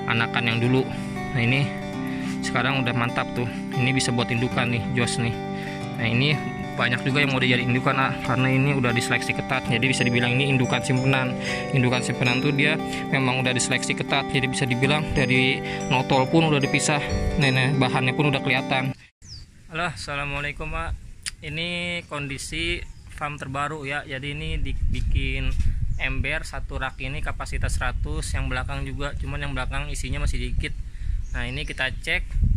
anakan yang dulu. Nah ini sekarang udah mantap tuh, ini bisa buat indukan nih, jos nih. Nah ini banyak juga yang mau dijadi indukan karena ini udah diseleksi ketat, jadi bisa dibilang ini indukan simpenan. Indukan simpenan tuh dia memang udah diseleksi ketat, jadi bisa dibilang dari notol pun udah dipisah, nah bahannya pun udah kelihatan. Halo, assalamualaikum Pak. Ini kondisi farm terbaru ya, jadi ini dibikin ember satu rak ini kapasitas 100, yang belakang juga, cuman yang belakang isinya masih dikit. Nah ini kita cek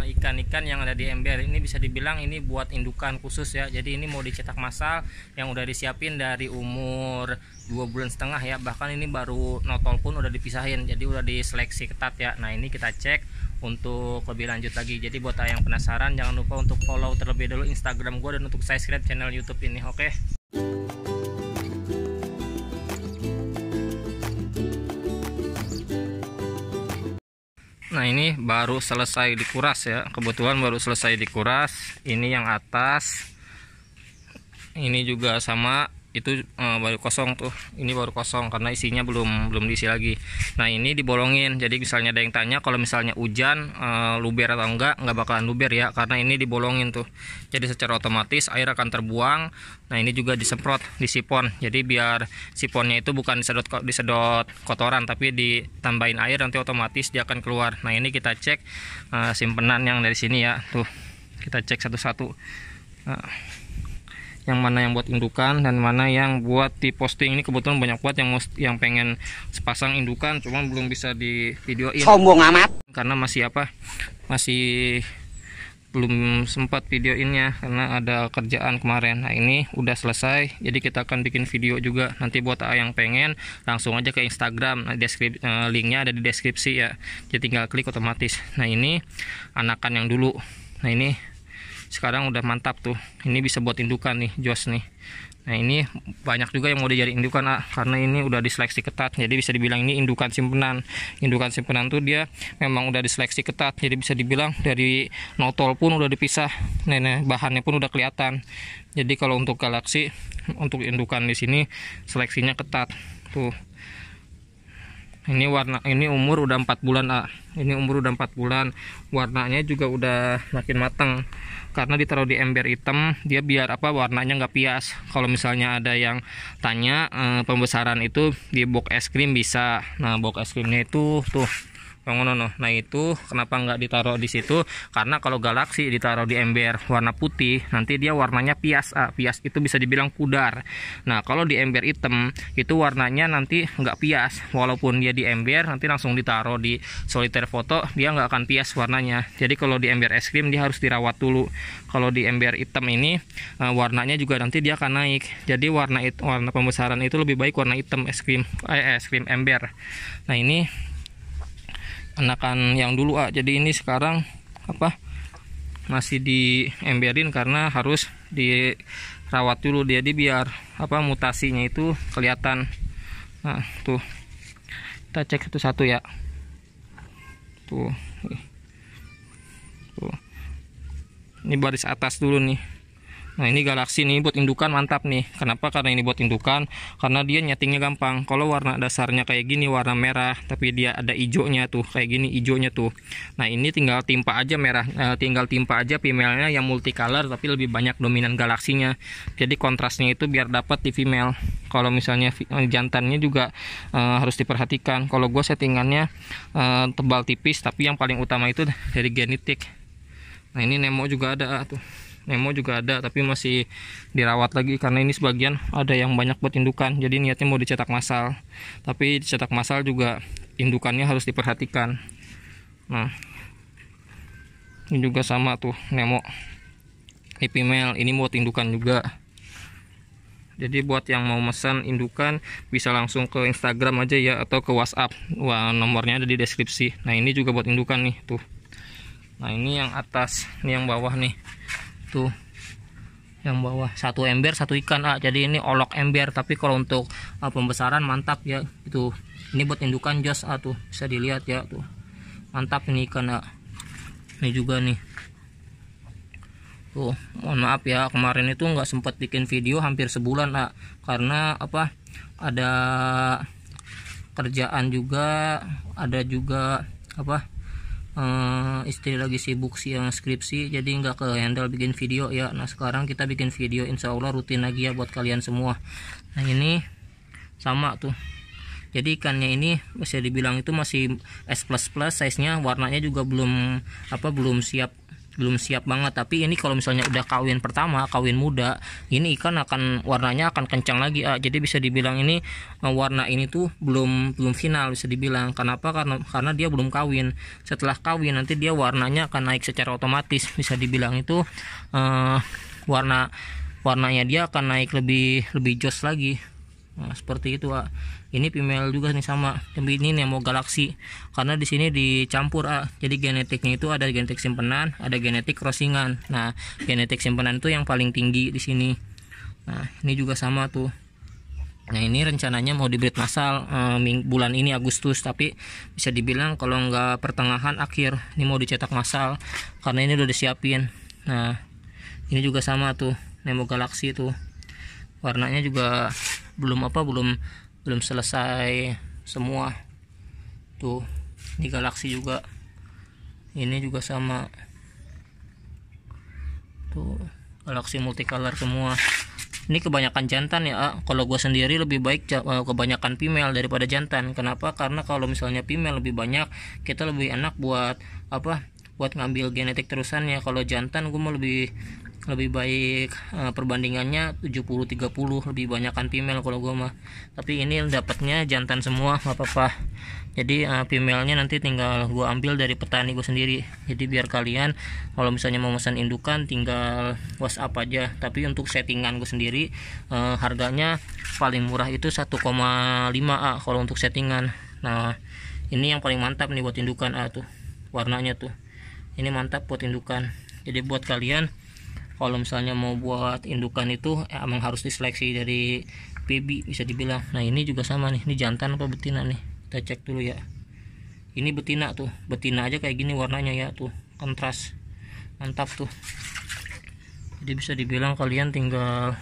ikan-ikan yang ada di ember ini, bisa dibilang ini buat indukan khusus ya. Jadi ini mau dicetak massal yang udah disiapin dari umur 2,5 bulan ya, bahkan ini baru notol pun udah dipisahin, jadi udah diseleksi ketat ya. Nah ini kita cek untuk lebih lanjut lagi. Jadi buat yang penasaran, jangan lupa untuk follow terlebih dahulu Instagram gue dan untuk subscribe channel YouTube ini. Oke. Nah ini baru selesai dikuras ya, kebetulan baru selesai dikuras. Ini yang atas, ini juga sama, itu baru kosong tuh. Ini baru kosong karena isinya belum diisi lagi. Nah ini dibolongin, jadi misalnya ada yang tanya kalau misalnya hujan luber atau enggak bakalan luber ya, karena ini dibolongin tuh. Jadi secara otomatis air akan terbuang. Nah ini juga disemprot di sipon, jadi biar siponnya itu bukan disedot kotoran, tapi ditambahin air, nanti otomatis dia akan keluar. Nah ini kita cek simpenan yang dari sini ya, tuh kita cek satu-satu. Nah, yang mana yang buat indukan dan mana yang buat di posting. Ini kebetulan banyak buat yang pengen sepasang indukan, cuman belum bisa di videoin. Sombong amat. Karena masih belum sempat videoinnya karena ada kerjaan kemarin. Nah ini udah selesai, jadi kita akan bikin video juga. Nanti buat yang pengen langsung aja ke Instagram, linknya ada di deskripsi ya, jadi tinggal klik otomatis. Nah ini anakan yang dulu. Nah ini sekarang udah mantap tuh, ini bisa buat indukan nih, jos nih. Nah ini banyak juga yang mau dijadi indukan karena ini udah diseleksi ketat, jadi bisa dibilang ini indukan simpenan. Indukan simpenan tuh dia memang udah diseleksi ketat, jadi bisa dibilang dari notol pun udah dipisah, nah bahannya pun udah kelihatan. Jadi kalau untuk galaksi, untuk indukan di sini seleksinya ketat tuh. Ini warna, ini umur udah 4 bulan ini umur udah 4 bulan, warnanya juga udah makin matang karena ditaruh di ember hitam, dia biar warnanya nggak pias. Kalau misalnya ada yang tanya pembesaran itu di box es krim bisa. Nah box es krimnya itu tuh nah itu kenapa nggak ditaruh di situ, karena kalau galaksi ditaruh di ember warna putih nanti dia warnanya pias pias itu bisa dibilang pudar. Nah kalau di ember hitam itu warnanya nanti nggak pias, walaupun dia di ember nanti langsung ditaruh di solitaire foto dia nggak akan pias warnanya. Jadi kalau di ember es krim dia harus dirawat dulu. Kalau di ember hitam ini warnanya juga nanti dia akan naik, jadi warna pembesaran itu lebih baik warna hitam es krim ember. Nah ini anakan yang dulu jadi ini sekarang masih di emberin karena harus dirawat dulu, jadi biar mutasinya itu kelihatan. Nah tuh kita cek satu-satu ya, tuh ini baris atas dulu nih. Nah ini galaksi nih buat indukan mantap nih. Kenapa? Karena ini buat indukan, karena dia nyetingnya gampang. Kalau warna dasarnya kayak gini warna merah, tapi dia ada hijaunya tuh, kayak gini hijaunya tuh. Nah ini tinggal timpa aja tinggal timpa aja female-nya yang multicolor, tapi lebih banyak dominan galaksinya. Jadi kontrasnya itu biar dapat di female. Kalau misalnya jantannya juga harus diperhatikan. Kalau gue settingannya tebal tipis, tapi yang paling utama itu dari genetik. Nah ini Nemo juga ada tuh. Nemo juga ada, tapi masih dirawat lagi karena ini sebagian ada yang banyak buat indukan, jadi niatnya mau dicetak massal. Tapi dicetak massal juga indukannya harus diperhatikan. Nah ini juga sama tuh Nemo, ini female, ini buat indukan juga. Jadi buat yang mau pesan indukan bisa langsung ke Instagram aja ya, atau ke WhatsApp. Wah, nomornya ada di deskripsi. Nah ini juga buat indukan nih tuh. Nah ini yang atas, ini yang bawah nih tuh, yang bawah satu ember satu ikan jadi ini olok ember, tapi kalau untuk pembesaran mantap ya itu. Ini buat indukan jos tuh bisa dilihat ya tuh, mantap ini ikan ini juga nih tuh. Mohon maaf ya kemarin itu nggak sempat bikin video hampir sebulan karena ada kerjaan juga, ada juga istri lagi sibuk sih yang skripsi, jadi nggak ke handle bikin video ya. Nah sekarang kita bikin video, insya Allah rutin lagi ya buat kalian semua. Nah ini sama tuh, jadi ikannya ini bisa dibilang itu masih S++, size nya, warnanya juga belum siap banget. Tapi ini kalau misalnya udah kawin pertama, kawin muda, ini ikan warnanya akan kencang lagi. Jadi bisa dibilang ini warna ini tuh belum final bisa dibilang. Kenapa? Karena dia belum kawin. Setelah kawin nanti dia warnanya akan naik secara otomatis, bisa dibilang itu warnanya dia akan naik lebih jos lagi. Nah, seperti itu. Ini female juga nih sama, tapi ini Nemo Galaxy karena di sini dicampur. Jadi genetiknya itu ada genetik simpenan, ada genetik crossingan. Nah genetik simpenan itu yang paling tinggi di sini. Nah ini juga sama tuh. Nah ini rencananya mau dibreed massal bulan ini Agustus, tapi bisa dibilang kalau nggak pertengahan akhir ini mau dicetak massal karena ini udah disiapin. Nah ini juga sama tuh Nemo Galaxy tuh, warnanya juga belum selesai semua tuh. Ini Galaxy juga, ini juga sama tuh, Galaxy multicolor semua. Ini kebanyakan jantan ya. Kalau gue sendiri lebih baik kebanyakan female daripada jantan. Kenapa? Karena kalau misalnya female lebih banyak, kita lebih enak buat ngambil genetik terusannya. Kalau jantan gue mau lebih baik perbandingannya 70-30, lebih banyakan female kalau gue mah. Tapi ini dapatnya jantan semua, nggak apa-apa. Jadi female-nya nanti tinggal gue ambil dari petani gue sendiri. Jadi biar kalian kalau misalnya mau pesan indukan tinggal WhatsApp aja. Tapi untuk settingan gue sendiri harganya paling murah itu 1,5 kalau untuk settingan. Nah ini yang paling mantap nih buat indukan tuh, warnanya tuh ini mantap buat indukan. Jadi buat kalian kalau misalnya mau buat indukan itu emang harus diseleksi dari baby bisa dibilang. Nah ini juga sama nih, ini jantan apa betina nih, kita cek dulu ya. Ini betina tuh, betina aja kayak gini warnanya ya tuh, kontras mantap tuh. Jadi bisa dibilang kalian tinggal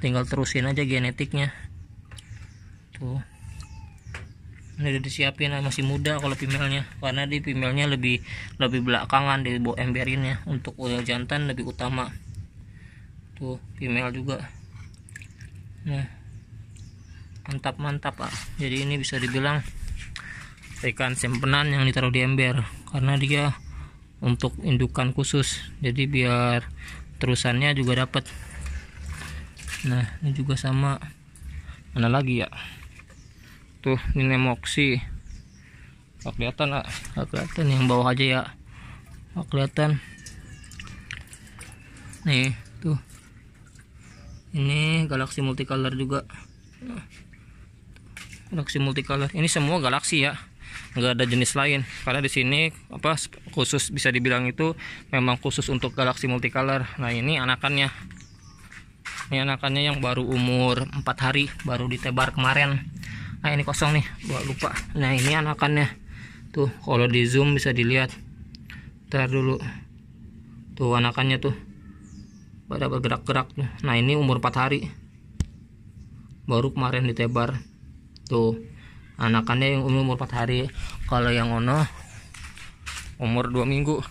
terusin aja genetiknya tuh. Ini udah disiapin, masih muda kalau female-nya, karena di female-nya lebih belakangan di bawah emberinnya. Untuk ular jantan lebih utama tuh, female juga. Nah mantap Jadi ini bisa dibilang ikan simpenan yang ditaruh di ember, karena dia untuk indukan khusus, jadi biar terusannya juga dapat. Nah ini juga sama, mana lagi ya tuh, ini Nemoxy. Nggak kelihatan yang bawah aja ya, nggak kelihatan nih tuh. Ini Galaxy multicolor juga, Galaxy multicolor. Ini semua Galaxy ya, nggak ada jenis lain, karena di sini khusus bisa dibilang itu memang khusus untuk Galaxy multicolor. Nah ini anakannya yang baru umur 4 hari, baru ditebar kemarin. Nah ini kosong nih, gua lupa. Nah ini anakannya tuh, kalau di zoom bisa dilihat. Ntar dulu tuh anakannya tuh pada bergerak-gerak tuh. Nah ini umur 4 hari, baru kemarin ditebar tuh anakannya yang umur 4 hari. Kalau yang ono umur 2 minggu.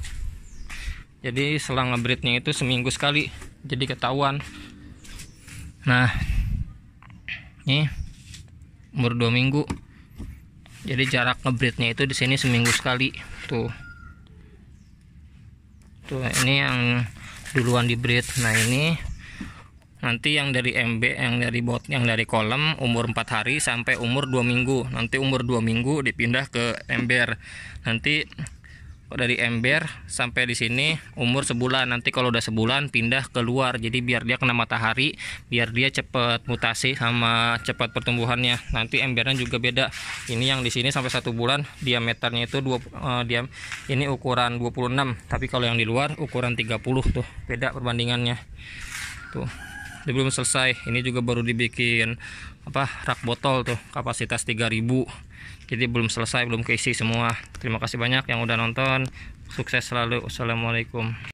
Jadi selang ngebreednya itu seminggu sekali, jadi ketahuan. Nah ini umur 2 minggu, jadi jarak ngebreednya itu di sini seminggu sekali tuh. Ini yang duluan di breed. Nah ini nanti yang dari yang dari kolam umur 4 hari sampai umur 2 minggu. Nanti umur 2 minggu dipindah ke ember. Nanti dari ember sampai di sini umur sebulan. Nanti kalau udah sebulan pindah keluar, jadi biar dia kena matahari, biar dia cepat mutasi sama cepat pertumbuhannya. Nanti embernya juga beda. Ini yang di sini sampai 1 bulan diameternya itu ini ukuran 26, tapi kalau yang di luar ukuran 30 tuh, beda perbandingannya tuh. Dia belum selesai, ini juga baru dibikin rak botol tuh, kapasitas 3000. Jadi belum selesai, belum keisi semua. Terima kasih banyak yang udah nonton. Sukses selalu. Wassalamualaikum.